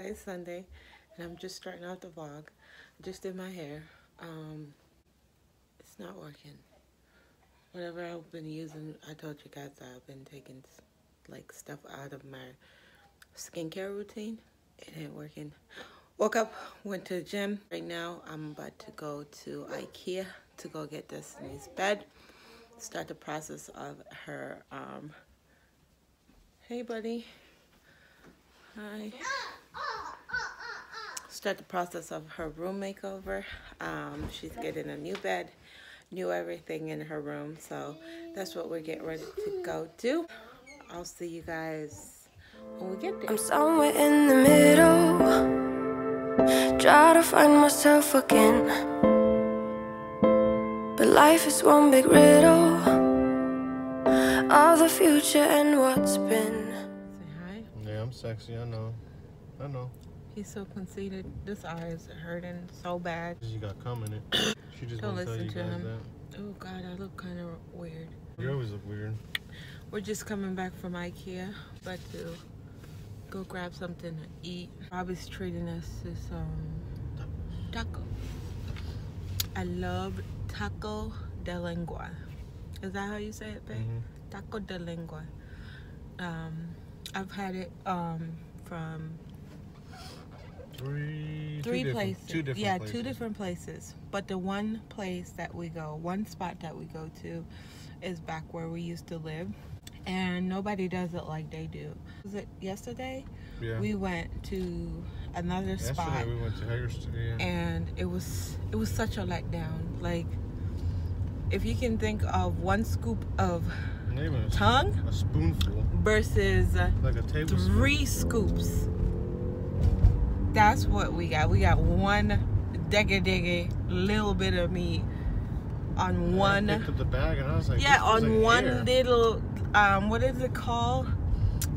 Today's Sunday, and I'm just starting out the vlog. I just did my hair. It's not working. Whatever I've been using, I told you guys I've been taking like stuff out of my skincare routine. It ain't working. Woke up, went to the gym. Right now, I'm about to go to IKEA to go get Destiny's bed. Start the process of her, hey buddy. Hi. Start the process of her room makeover. She's getting a new bed, new everything in her room. So that's what we're getting ready to go do. I'll see you guys when we get there. I'm somewhere in the middle, try to find myself again, but life is one big riddle of the future and what's been. Say hi. Yeah, I'm sexy, I know. He's so conceited. This eye is hurting so bad. You got cum in it. She just Don't won't tell listen you to guys him. that. Oh God, I look kind of weird. You always look weird. We're just coming back from IKEA, but to go grab something to eat. Bobby's treating us to some taco. I love taco de lengua. Is that how you say it, babe? Mm-hmm. Taco de lengua. I've had it from two different places. But the one place that we go, one spot that we go to is back where we used to live. And nobody does it like they do. Was it yesterday? Yeah. We went to another spot. Yesterday we went to Hagerstown, yeah. And it was such a letdown. Like, if you can think of one scoop of tongue, a spoonful, versus like a tablespoon. 3 scoops. That's what we got. We got one diggy little bit of meat on one. I picked up the bag and I was like, yeah, on like one air. little what is it called?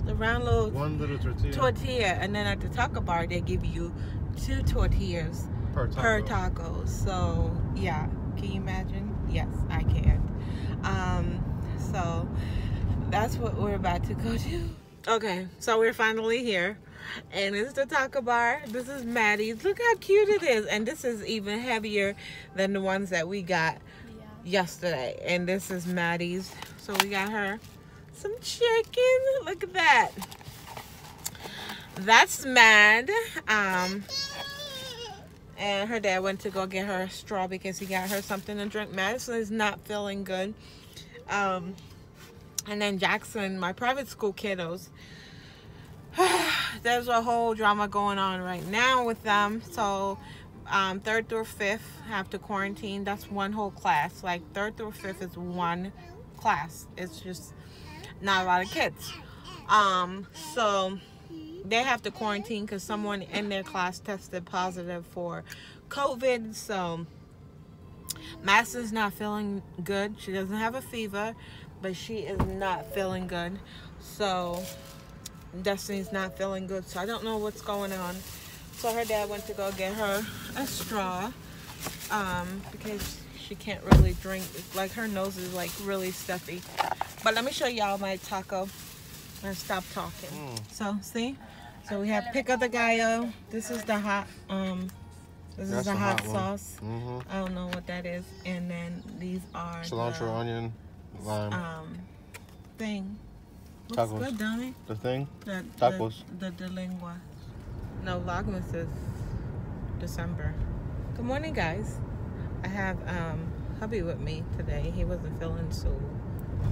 The round little tortilla. Tortilla, and then at the taco bar they give you 2 tortillas per taco. So yeah, can you imagine? Yes, I can. So that's what we're about to go do. Okay, so we're finally here, and it's the taco bar. This is Maddie's. Look how cute it is, and this is even heavier than the ones that we got yesterday. And this is Maddie's. So we got her some chicken. Look at that. That's Mad. And her dad went to go get her a straw because he got her something to drink. Madison is not feeling good. And then Jaxson, my private school kiddos, there's a whole drama going on right now with them. So 3rd through 5th have to quarantine. That's one whole class. Like 3rd through 5th is one class. It's just not a lot of kids. So they have to quarantine because someone in their class tested positive for COVID. So Madison's not feeling good. She doesn't have a fever, but she is not feeling good. So Destiny's not feeling good. So I don't know what's going on. So her dad went to go get her a straw because she can't really drink. Like, her nose is like really stuffy. But let me show y'all my taco and stop talking. So see, so we have pico de gallo. This is the hot this is the hot sauce. I don't know what that is. And then these are cilantro, onion, lime. Thing. Looks Tacos. good, don't it? The thing? Tacos. The lengua. No, Vlogmas is December. Good morning, guys. I have hubby with me today. He wasn't feeling so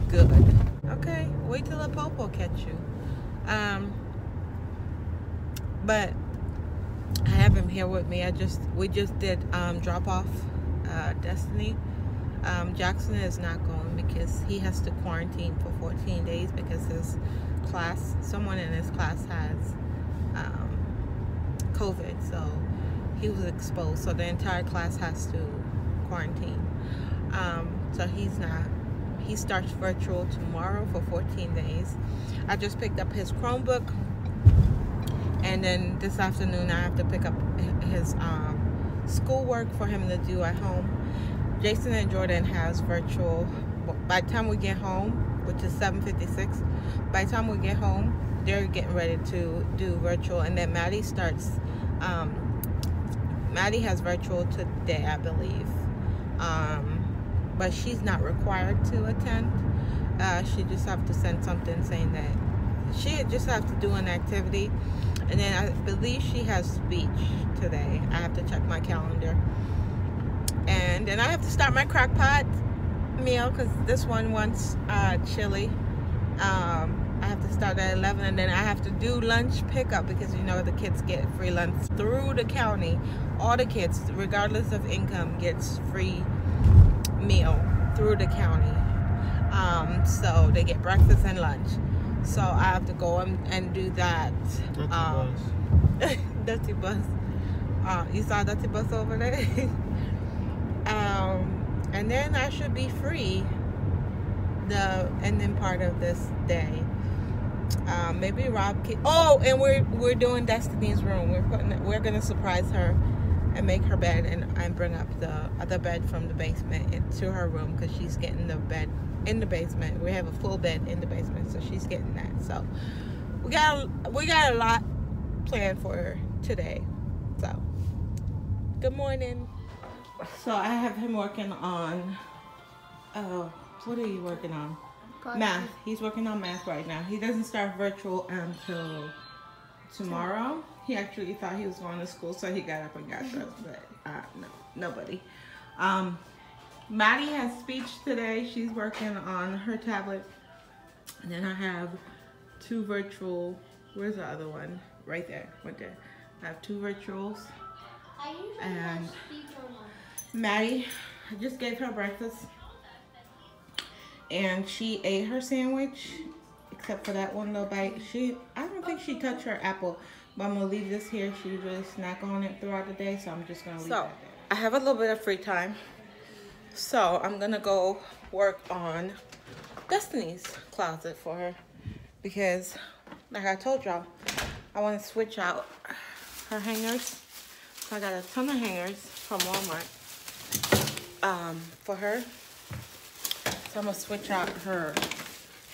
good. Okay, wait till the popo catch you. But I have him here with me. We just did drop off Destiny. Jaxson is not going because he has to quarantine for 14 days because someone in his class has COVID, so he was exposed. So the entire class has to quarantine. So he's not. He starts virtual tomorrow for 14 days. I just picked up his Chromebook, and then this afternoon I have to pick up his schoolwork for him to do at home. Jason and Jordan has virtual. By the time we get home, which is 7:56. By the time we get home, they're getting ready to do virtual, and then Maddie starts. Maddie has virtual today, I believe, but she's not required to attend. She just have to send something saying that she just have to do an activity, and then I believe she has speech today. I have to check my calendar, and then I have to start my crock pot meal because this one wants chili. I have to start at 11, and then I have to do lunch pickup because you know the kids get free lunch through the county. All the kids, regardless of income, gets free meal through the county. So they get breakfast and lunch. So I have to go and do that. Dirty bus. You saw Dirty Bus over there? And then I should be free the ending part of this day. Maybe Rob can, and we're doing Destiny's room. We're gonna surprise her and make her bed and bring up the other bed from the basement into her room because she's getting the bed in the basement. We have a full bed in the basement, so she's getting that. So we got a lot planned for her today. So good morning. So I have him working on what are you working on? Math. He's working on math right now. He doesn't start virtual until tomorrow. He actually thought he was going to school, so he got up and got dressed, but no, nobody. Maddie has speech today. She's working on her tablet. And then I have 2 virtual. Where's the other one? Right there. Right there. I have 2 virtuals. And Maddie, I just gave her breakfast. And she ate her sandwich, except for that one little bite. I don't think she touched her apple, but I'm gonna leave this here. She usually snack on it throughout the day, so I'm just gonna leave that there. I have a little bit of free time, so I'm gonna go work on Destiny's closet for her because, like I told y'all, I want to switch out her hangers. So I got a ton of hangers from Walmart for her. So I'm gonna switch out her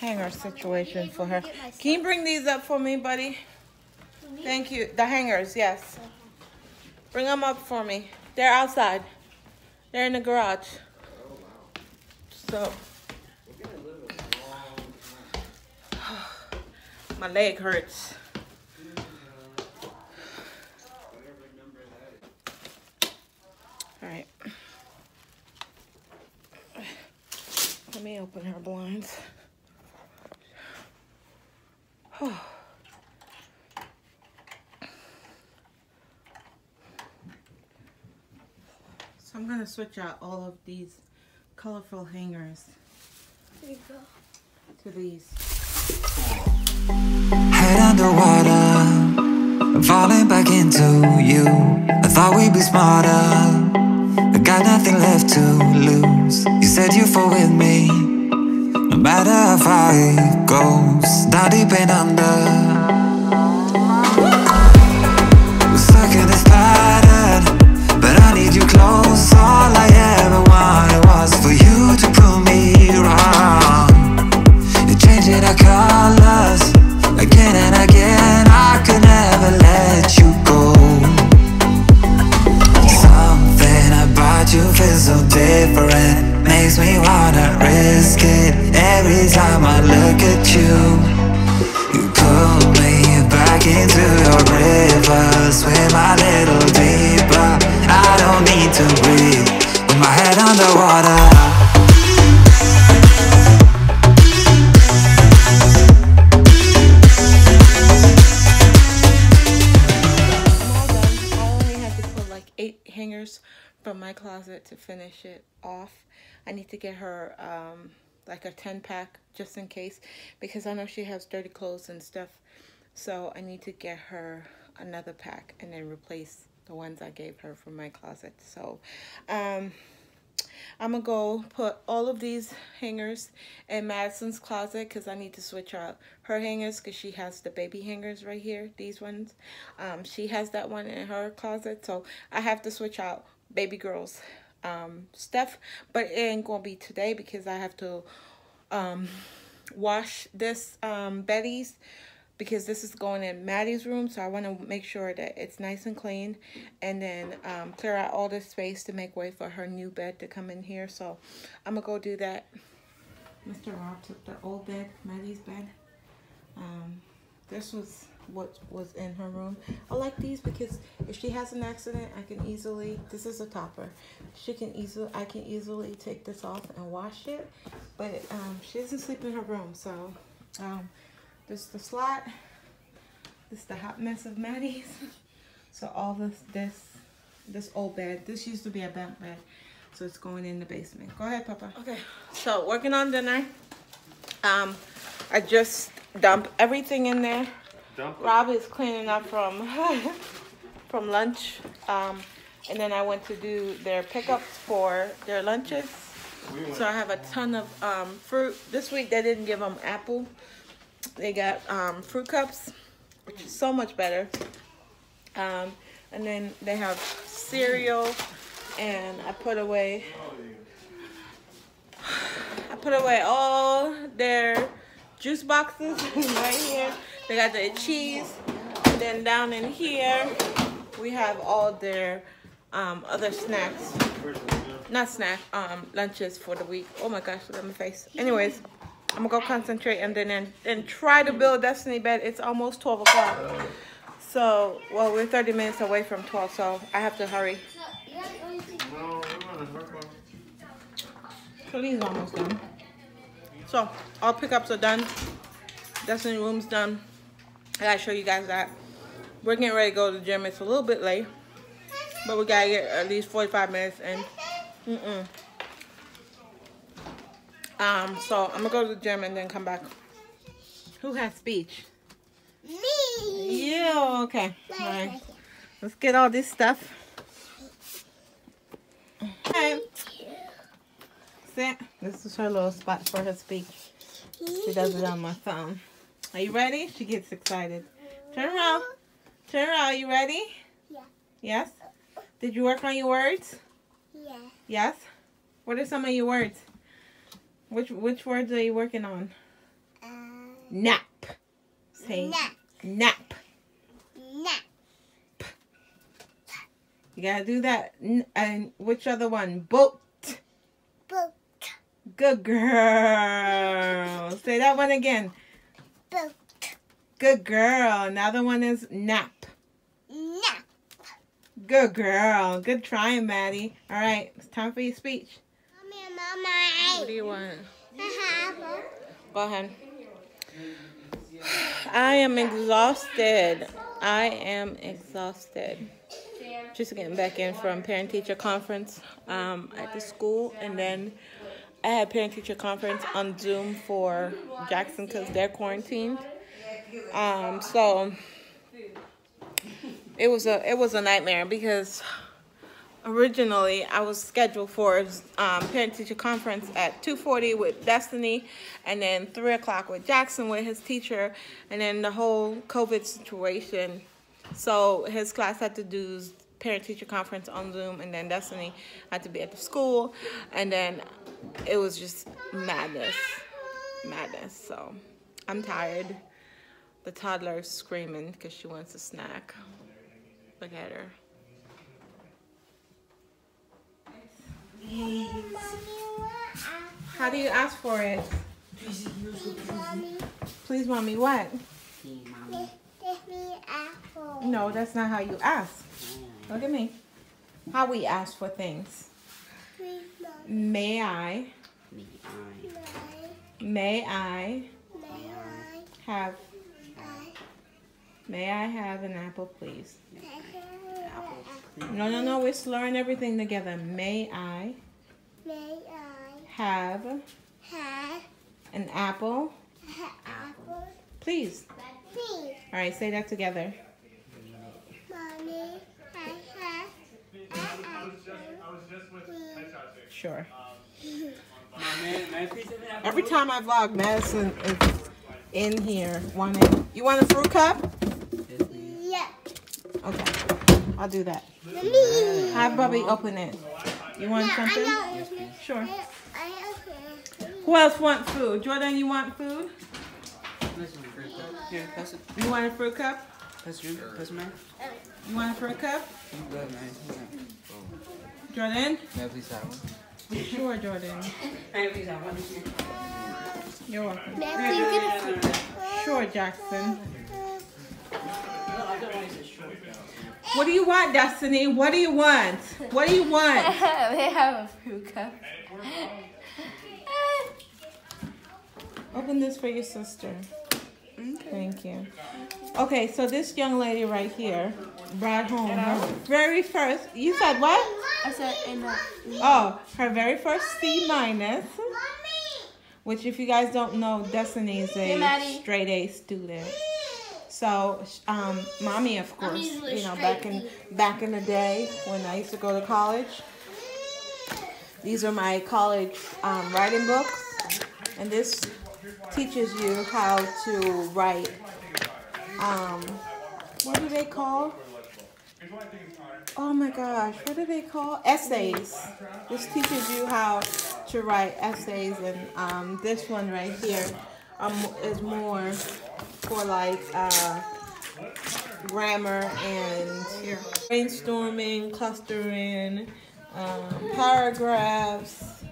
hanger situation for her. Can you bring these up for me, buddy? Thank you. The hangers, yes. Bring them up for me. They're outside. They're in the garage. So my leg hurts. All right. Let me open her blinds. So I'm gonna switch out all of these colorful hangers. There you go. To these. Head underwater, falling back into you. I thought we'd be smarter, I got nothing left to lose. You said you fall with me, no matter how far it goes. Down deep and under, we're stuck in this pattern, but I need you close. All I ever wanted was for you to prove me wrong. You're changing our colors again and again. I could never let you go. Something about you feels so different, makes me wanna risk it. Every time I look at you, you pull me back into your river. Swim a little deeper, I don't need to breathe with my head underwater. From my closet to finish it off. I need to get her like a 10-pack just in case, because I know she has dirty clothes and stuff, so I need to get her another pack and then replace the ones I gave her from my closet. So I'm gonna go put all of these hangers in Madison's closet because I need to switch out her hangers because she has the baby hangers right here, these ones. She has that one in her closet, so I have to switch out baby girl's stuff, but it ain't gonna be today because I have to wash this Betty's, because this is going in Maddie's room, so I want to make sure that it's nice and clean, and then clear out all this space to make way for her new bed to come in here. So I'm gonna go do that. Mr. Rob took the old bed, Maddie's bed. This was what was in her room. I like these because if she has an accident, I can easily, this is a topper, I can easily take this off and wash it, but she doesn't sleep in her room. So this is the slot, this is the hot mess of Maddie's. So all this old bed, this used to be a bunk bed, so it's going in the basement. Go ahead, Papa. Okay, so working on dinner. I just dumped everything in there. Rob is cleaning up from from lunch, and then I went to do their pickups for their lunches. So I have a ton of fruit. This week they didn't give them apple. They got fruit cups, which is so much better. And then they have cereal, and I put away all their juice boxes right here. They got the cheese, and then down in here we have all their other snacks, not snack, lunches for the week. Oh my gosh, look at my face. Anyways, I'm gonna go concentrate and then try to build Destiny bed. It's almost 12 o'clock. So, well, we're 30 minutes away from 12, so I have to hurry. So these are almost done. So all pickups are done. Destiny room's done. I gotta show you guys that. We're getting ready to go to the gym. It's a little bit late, but we gotta get at least 45 minutes in. So I'm gonna go to the gym and then come back. Who has speech? Me. Yeah, okay. All right. Let's get all this stuff. Okay. Sit. This is her little spot for her speech. She does it on my phone. Are you ready? She gets excited. Turn around. Turn around. Are you ready? Yeah. Yes? Did you work on your words? Yeah. Yes? What are some of your words? Which words are you working on? Nap. Say nap. Nap. Nap. You gotta do that. And which other one? Boat. Boat. Good girl. Say that one again. Boat. Good girl. Another one is nap. Nap. Good girl. Good trying, Maddie. All right. It's time for your speech. Mama. What do you want? Go ahead. I am exhausted. I am exhausted. Just getting back in from parent-teacher conference at the school, and then I had parent-teacher conference on Zoom for Jaxson because they're quarantined. So it was a nightmare because originally I was scheduled for parent-teacher conference at 2:40 with Destiny, and then 3 o'clock with Jaxson with his teacher, and then the whole COVID situation. So his class had to do parent-teacher conference on Zoom, and then Destiny had to be at the school, and then it was just madness. So I'm tired. The toddler is screaming because she wants a snack. Look at her. How do you ask for it? Please, mommy, what? No, that's not how you ask. Look at me. How we ask for things. May I have an apple, please? No, we're slurring everything together. May I have an apple, please? All right, say that together. Mommy, I have an apple. Sure. Every time I vlog, Madison is in here wanting. You want a fruit cup? Yeah. Okay, I'll do that. Mommy. Have Bubby open it. You want something? Sure. Who else wants food? Jordan, you want food? Here, pass it. You want a fruit cup? Pass it, man. You want a fruit cup? You good, man. Jordan? May I please have one? Sure, Jordan. May I please have one? You're welcome. May I please get a fruit cup? Sure, Jackson. What do you want, Destiny? What do you want? What do you want? They have a fruit cup. Open this for your sister. Thank you. Okay, so this young lady right here brought home her very first, you said what? I said Oh, her very first C-, which if you guys don't know, Destiny is a straight A student. So, mommy, of course, you know, back in the day when I used to go to college, these are my college writing books, and this teaches you how to write, what do they call? Oh my gosh, what do they call? Essays. This teaches you how to write essays, and this one right here is more for like grammar and brainstorming, clustering, paragraphs,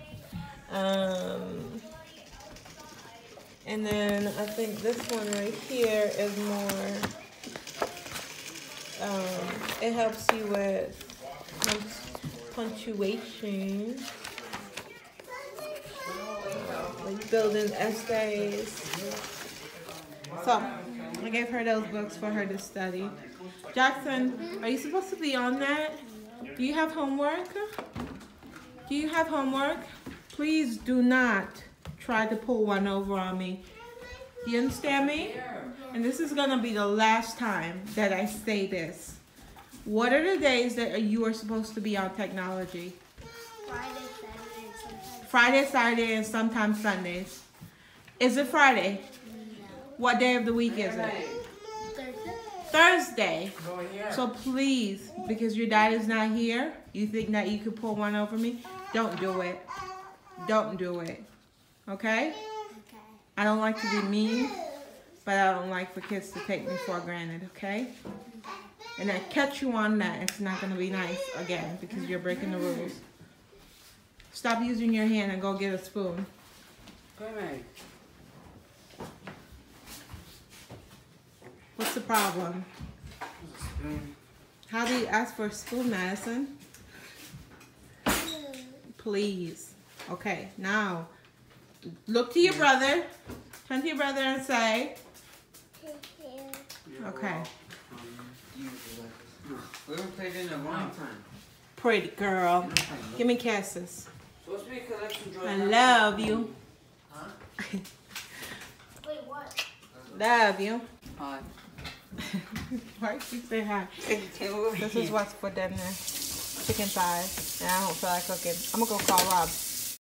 and then I think this one right here is more, it helps you with punctuation, like building essays. So, I gave her those books for her to study. Jackson, are you supposed to be on that? Do you have homework? Do you have homework? Please do not try to pull one over on me. Do you understand me? And this is gonna be the last time that I say this. What are the days that you are supposed to be on technology? Friday, Saturday, and sometimes Sundays. Is it Friday? What day of the week is it? Thursday. So please, because your dad is not here, you think that you could pull one over me? Don't do it. Don't do it. Okay? I don't like to be mean, but I don't like for kids to take me for granted, okay? And I catch you on that, it's not going to be nice again because you're breaking the rules. Stop using your hand and go get a spoon. What's the problem? How do you ask for a spoon, Madison? Please. Okay, now look to your brother. Turn to your brother and say, okay. We haven't played in a long time. Pretty girl. Give me kisses. I love you. Huh? Wait, what? Love you. Hi. Why did you say hi? This is what's for dinner. Chicken thighs. And I don't feel like cooking. I'm gonna go call Rob.